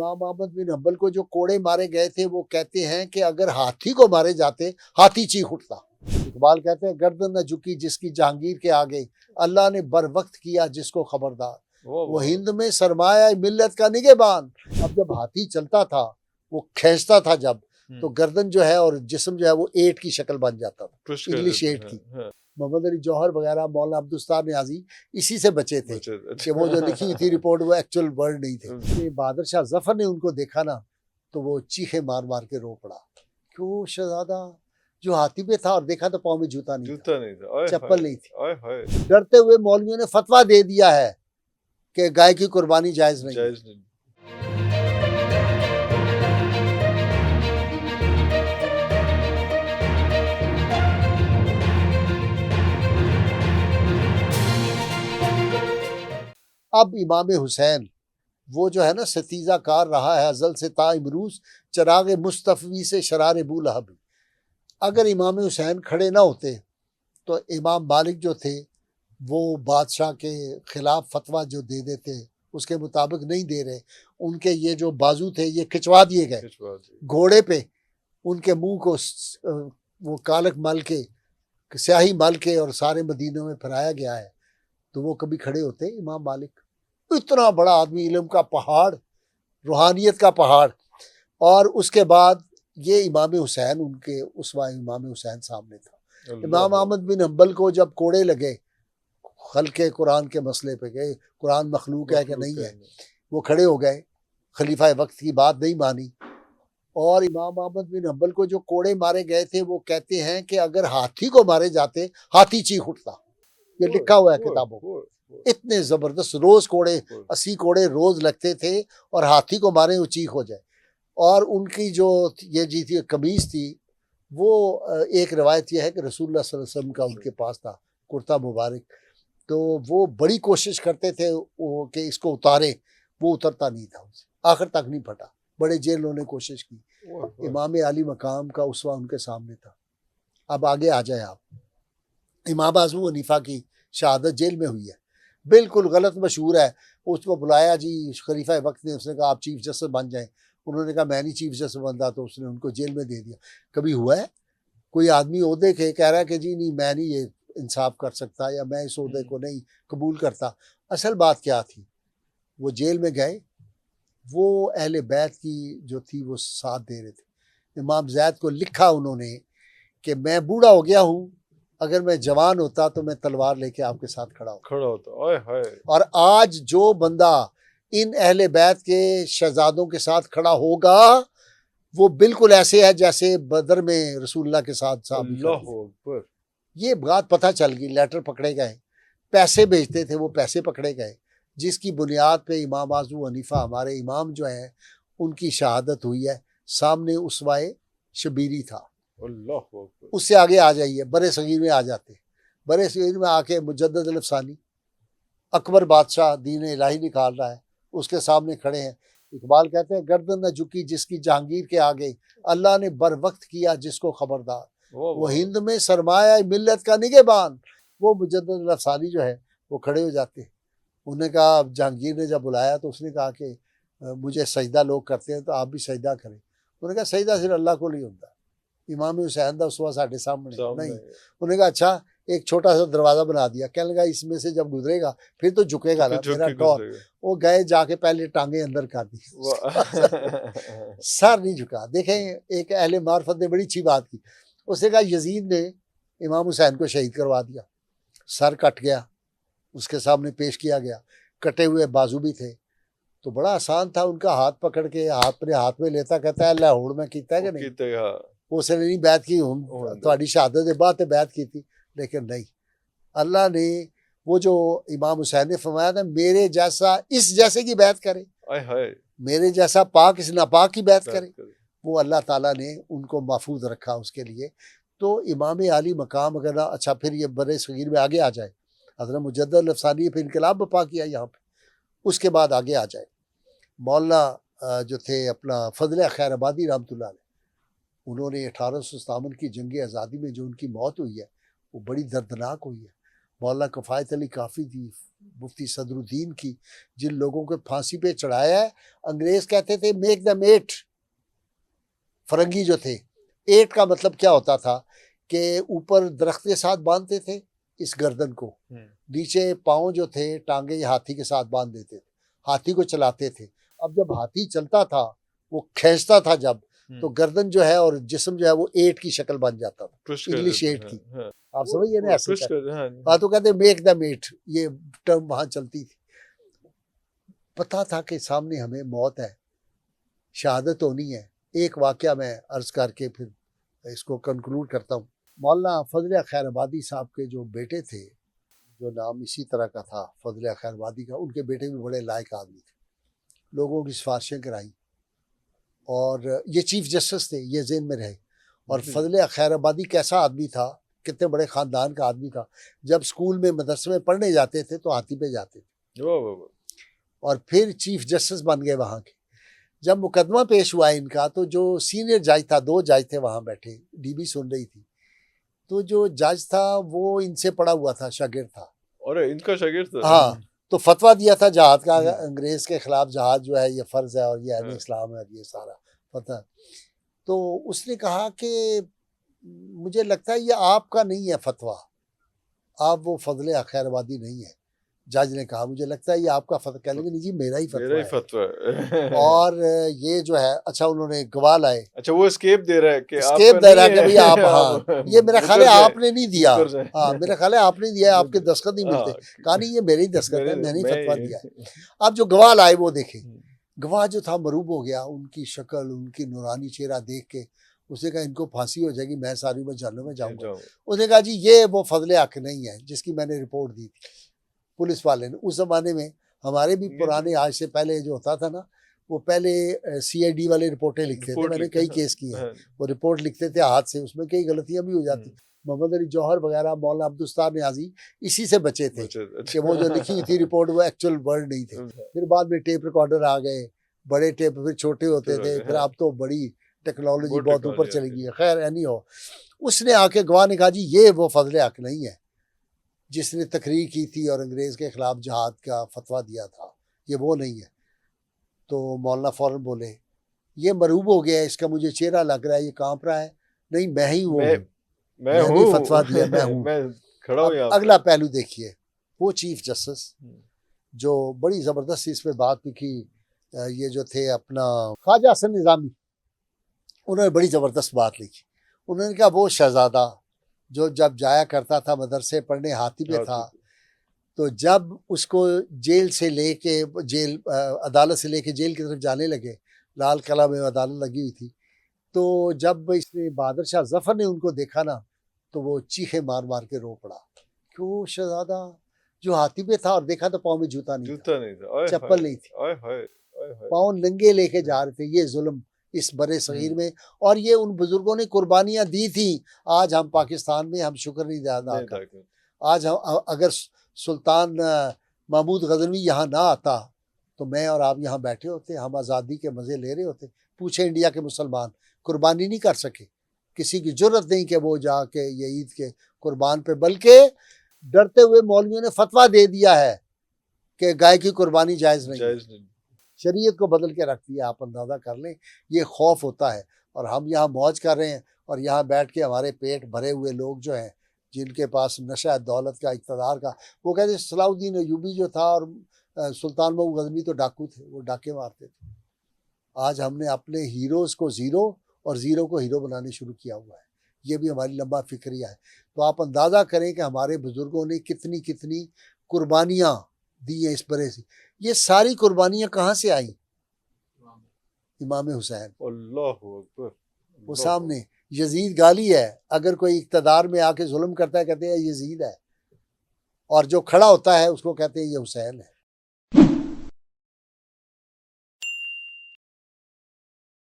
इमाम अहमद बिन हम्बल को जो कोड़े मारे गए थे वो कहते हैं कि अगर हाथी को मारे जाते हाथी चीख उठता। इकबाल कहते हैं गर्दन न झुकी जिसकी जहांगीर के आगे, अल्लाह ने बर वक्त किया जिसको खबरदार। वो हिंद में सरमाया मिल्लत का निगहबान। अब जब हाथी चलता था वो खींचता था जब, तो गर्दन जो है और जिस्म जो है वो एट की शक्ल बन जाता था, इंग्लिश एट की। मोहम्मद अली जौहर वगैरह, मौलाना अब्दुस्तार न्याजी इसी से बचे थे कि वो जो लिखी थी रिपोर्ट वो एक्चुअल वर्ड नहीं थे। बहादुर शाह जफर ने उनको देखा ना तो वो चीखे मार मार के रो पड़ा। क्यों शहजादा जो हाथी पे था और देखा तो पाँव में जूता नहीं था, चप्पल नहीं थी। डरते हुए मौलवियों ने फतवा दे दिया है कि गाय की कुर्बानी जायज नहीं। अब इमाम हुसैन वो जो है ना सतीजा कार रहा है अजल से ता इमरूज, चराग मुस्तफ़ी से शरार बू लहब। अगर इमाम हुसैन खड़े ना होते तो इमाम मालिक जो थे वो बादशाह के खिलाफ फतवा जो दे देते उसके मुताबिक नहीं दे रहे, उनके ये जो बाजू थे ये खिंचवा दिए गए घोड़े पे, उनके मुंह को वो कालक मल के स्याही मल के और सारे मदीनों में फैलाया गया है, तो वो कभी खड़े होते इमाम मालिक? इतना बड़ा आदमी, इल्म का पहाड़, रूहानियत का पहाड़। और उसके बाद ये इमाम हुसैन, उनके उसवा इमाम हुसैन सामने था। इमाम अहमद बिन हम्बल को जब कोड़े लगे खल्के कुरान के मसले पे गए, कुरान मखलूक है कि नहीं है, वो खड़े हो गए, खलीफा वक्त की बात नहीं मानी। और इमाम अहमद बिन हम्बल को जो कोड़े मारे गए थे वो कहते हैं कि अगर हाथी को मारे जाते हाथी चीख उठता। ये लिखा हुआ है किताबों। इतने जबरदस्त रोज कोड़े, 80 कोड़े रोज लगते थे और हाथी को मारे वो चीख हो जाए। और उनकी जो ये जी थी कमीज थी वो एक रवायत यह है कि रसूलुल्लाह सल्लल्लाहु अलैहि वसल्लम का उनके पास था कुर्ता मुबारक, तो वो बड़ी कोशिश करते थे कि इसको उतारे, वो उतरता नहीं था, उनसे आखिर तक नहीं फटा। बड़े जेलों ने कोशिश की। इमाम आली मकाम का उसवा उनके सामने था। अब आगे आ जाए आप, इमाम आज़म हनीफा की शहादत जेल में हुई है, बिल्कुल गलत मशहूर है। उसको बुलाया जी खलीफा वक्त ने, उसने कहा आप चीफ जस्टिस बन जाएं। उन्होंने कहा मैं नहीं चीफ जस्टिस बनता, तो उसने उनको जेल में दे दिया। कभी हुआ है कोई आदमी ओहदे के कह रहा है कि जी नहीं मैं नहीं ये इंसाफ कर सकता या मैं इस ओहदे को नहीं कबूल करता? असल बात क्या थी, वो जेल में गए, वो अहले बैत की जो थी वो साथ दे रहे थे। इमाम ज़ैद को लिखा उन्होंने कि मैं बूढ़ा हो गया हूँ, अगर मैं जवान होता तो मैं तलवार लेके आपके साथ खड़ा होता। ओए हाय। और आज जो बंदा इन अहले बैत के शहजादों के साथ खड़ा होगा वो बिल्कुल ऐसे है जैसे बदर में रसूलुल्लाह के साथ साहब। ये बात पता चल गई, लेटर पकड़े गए, पैसे भेजते थे वो पैसे पकड़े गए, जिसकी बुनियाद पे इमाम आज़म हनीफा हमारे इमाम जो है उनकी शहादत हुई है। सामने उसवाए शबीरी था। उससे आगे आ जाइए, बड़े सगीर में आ जाते, बड़े सगीर में आके मुजद्दद अल-अफ़सानी अकबर बादशाह दीन इलाही निकाल रहा है, उसके सामने खड़े हैं। इकबाल कहते हैं गर्दन न झुकी जिसकी जहांगीर के आगे, अल्लाह ने बर वक्त किया जिसको खबरदार। वो हिंद में सरमाया मिल्लत का निगहबान। वो मुजद्दद अल-अफ़सानी जो है वो खड़े हो जाते। उन्होंने कहा, जहांगीर ने जब बुलाया तो उसने कहा कि मुझे सजदा लोग करते हैं तो आप भी सजदा करें। उन्होंने कहा सजदा सिर्फ अल्लाह को नहीं होता, इमाम हुसैन दा उसवा साढ़े सामने नहीं। उन्होंने कहा अच्छा एक छोटा सा दरवाज़ा बना दिया, कहने लगा इसमें से जब गुजरेगा फिर तो झुकेगा ना मेरा टॉर। वो गए जाके पहले टांगे अंदर कर दी सर नहीं झुका। देखें एक अहले मार्फत ने बड़ी अच्छी बात की, उसने कहा यजीद ने इमाम हुसैन को शहीद करवा दिया, सर कट गया, उसके सामने पेश किया गया, कटे हुए बाजू भी थे, तो बड़ा आसान था उनका हाथ पकड़ के अपने हाथ में लेता, कहता है लाहौर में कीता है कि नहीं, उसने नहीं बैत की, थोड़ी शहादत के बाद बैत की थी। लेकिन नहीं, अल्लाह ने वो जो इमाम हुसैन ने फरमाया था मेरे जैसा इस जैसे की बैत करे, मेरे जैसा पाक इस नापाक की बैत करे, वो अल्लाह ताला ने उनको महफूज रखा उसके लिए। तो इमाम आली मकाम अगर ना, अच्छा फिर ये बड़े सगीर में आगे आ जाए, हज़रत मुजद्दद अल-अफ़सानी फिर इनकलाब बपा किया यहाँ पे। उसके बाद आगे आ जाए मौलाना जो थे अपना फजल खैराबादी रहमतुल्लाह अलैह, उन्होंने 1857 की जंग आज़ादी में जो उनकी मौत हुई है वो बड़ी दर्दनाक हुई है। मौलाना किफ़ायत अली काफ़ी थी, मुफ्ती सदरुद्दीन की, जिन लोगों को फांसी पे चढ़ाया है। अंग्रेज़ कहते थे मेक दम एट, फरंगी जो थे, एट का मतलब क्या होता था कि ऊपर दरख्त के साथ बांधते थे इस गर्दन को, नीचे पाँव जो थे टांगे हाथी के साथ बांध देते थे, हाथी को चलाते थे। अब जब हाथी चलता था, वो खींचता था जब, तो गर्दन जो है और जिस्म जो है वो एट की शक्ल बन जाता था, इंग्लिश एट की। आप समझिए ना, ऐसे तो कहते मेक द मेट, ये टर्म वहां चलती थी। पता था कि सामने हमें मौत है, शहादत होनी है। एक वाकया मैं अर्ज करके फिर इसको कंक्लूड करता हूँ। मौलाना फजल खैराबादी साहब के जो बेटे थे, जो नाम इसी तरह का था फजल खैराबादी का, उनके बेटे भी बड़े लायक आदमी थे, लोगों की सिफारिशें कराई और ये चीफ जस्टिस थे, ये जेन में रहे। और फजल खैराबादी कैसा आदमी था, कितने बड़े ख़ानदान का आदमी था। जब स्कूल में मदरसे में पढ़ने जाते थे तो हाथी पे जाते थे और फिर चीफ जस्टिस बन गए वहाँ के। जब मुकदमा पेश हुआ इनका, तो जो सीनियर जज था, 2 जज थे वहाँ बैठे, डीबी सुन रही थी, तो जो जज था वो इनसे पढ़ा हुआ था, शागिर्द था। और इनका शागिर्द था? हाँ, तो फतवा दिया था जहाद का, अंग्रेज के खिलाफ जहाद जो है ये फर्ज है और ये अहम इस्लाम है, ये सारा पता। तो उसने कहा कि मुझे लगता है ये आपका नहीं है फतवा, आप वो फजल खैराबादी नहीं है। जज ने कहा मुझे लगता है ये आपका फतवा। कह लेंगे नहीं जी, मेरा ही फतवा है। और ये जो है, अच्छा उन्होंने गवाह लाए। अच्छा, वो स्केप दे रहा है कि स्केप दे रहा है कि भाई आप, हाँ ये मेरा ख्याल है आपने नहीं दिया, हाँ मेरा ख्याल है आपने दिया, आपके दस्तखत नहीं मिलते। कहा नहीं ये मेरे ही दस्तखत है, मैंने ही फतवा दिया है। अब जो गवाह लाए वो देखे, गवाह जो था मरूब हो गया, उनकी शक्ल, उनकी नूरानी चेहरा देख के उसने कहा इनको फांसी हो जाएगी, मैं सारी उम्र जहन्नम में जाऊंगा। उसने कहा जी ये वो फजल हक नहीं है जिसकी मैंने रिपोर्ट दी थी। पुलिस वाले ने, उस जमाने में हमारे भी पुराने, आज से पहले जो होता था ना, वो पहले CID वाले रिपोर्टें लिखते थे, मैंने कई केस किए हैं, वो रिपोर्ट लिखते थे हाथ से, उसमें कई गलतियां भी हो जाती। मोहम्मद अली जौहर वगैरह, मौलाना अब्दुस्तार न्याजी इसी से बचे थे कि वो जो लिखी हुई थी रिपोर्ट वो एक्चुअल वर्ड नहीं थे। फिर बाद में टेप रिकॉर्डर आ गए, बड़े टेप, फिर छोटे होते थे, फिर अब तो बड़ी टेक्नोलॉजी बहुत ऊपर चली गई है। खैर एनी हो, उसने आके गवाह ने कहा जी ये वो फजल हक नहीं है जिसने तकरीर की थी और अंग्रेज़ के ख़िलाफ़ जहाद का फतवा दिया था, ये वो नहीं है। तो मौलाना फ़ौरन बोले ये मरूब हो गया है, इसका मुझे चेहरा लग रहा है, ये कांप रहा है। नहीं मैं ही वो हूँ, मैंने फतवा दिया, मैं हूँ। मैं खड़ा हूँ यहाँ। अगला पहलू देखिए, वो चीफ जस्टिस जो बड़ी ज़बरदस्त इस पर बात की, ये जो थे अपना ख्वाजा हसन निज़ामी, उन्होंने बड़ी ज़बरदस्त बात लिखी। उन्होंने कहा वो शहज़ादा जो जब जाया करता था मदरसे पढ़ने, हाथी पे था, तो जब उसको जेल से लेके अदालत से लेके जेल की तरफ जाने लगे, लाल किला में अदालत लगी हुई थी, तो जब इसने बहादुर शाह जफर ने उनको देखा ना, तो वो चीखे मार मार के रो पड़ा। क्यों शहजादा जो हाथी पे था और देखा तो पाँव में जूता नहीं था, चप्पल नहीं थी, पाँव नंगे लेके जा रहे थे। ये जुल्म इस बड़े सगीर में, और ये उन बुजुर्गों ने कुर्बानियां दी थी। आज हम पाकिस्तान में हम शुक्र नहीं अदा करते। आज हम, अगर सुल्तान महमूद गजनवी यहाँ ना आता तो मैं और आप यहाँ बैठे होते, हम आज़ादी के मज़े ले रहे होते। पूछे इंडिया के मुसलमान, कुर्बानी नहीं कर सके, किसी की जुर्रत नहीं कि वो जाके ये ईद के कुर्बान पे, बल्कि डरते हुए मौलवियों ने फतवा दे दिया है कि गाय की कुर्बानी जायज़ नहीं। शरीयत को बदल के रख दिया, आप अंदाज़ा कर लें। ये खौफ होता है, और हम यहाँ मौज कर रहे हैं, और यहाँ बैठ के हमारे पेट भरे हुए लोग जो हैं, जिनके पास नशा दौलत का, इक़्तिदार का, वो कहते सलाउद्दीन अय्यूबी जो था और सुल्तान महमूद गजनवी तो डाकू थे, वो डाके मारते थे। आज हमने अपने हीरोज़ को ज़ीरो और ज़ीरो को हीरो बनाने शुरू किया हुआ है। ये भी हमारी लंबा फिक्रिया है। तो आप अंदाज़ा करें कि हमारे बुज़ुर्गों ने कितनी कितनी कुर्बानियाँ दी हैं इस बड़े से। ये सारी कुर्बानियाँ कहाँ से आई? इमाम हुसैन। अल्लाहु अकबर। वो सामने यजीद गाली है, अगर कोई इक़्तिदार में आके जुल्म करता है कहते हैं यजीद है, और जो खड़ा होता है उसको कहते हैं ये हुसैन है।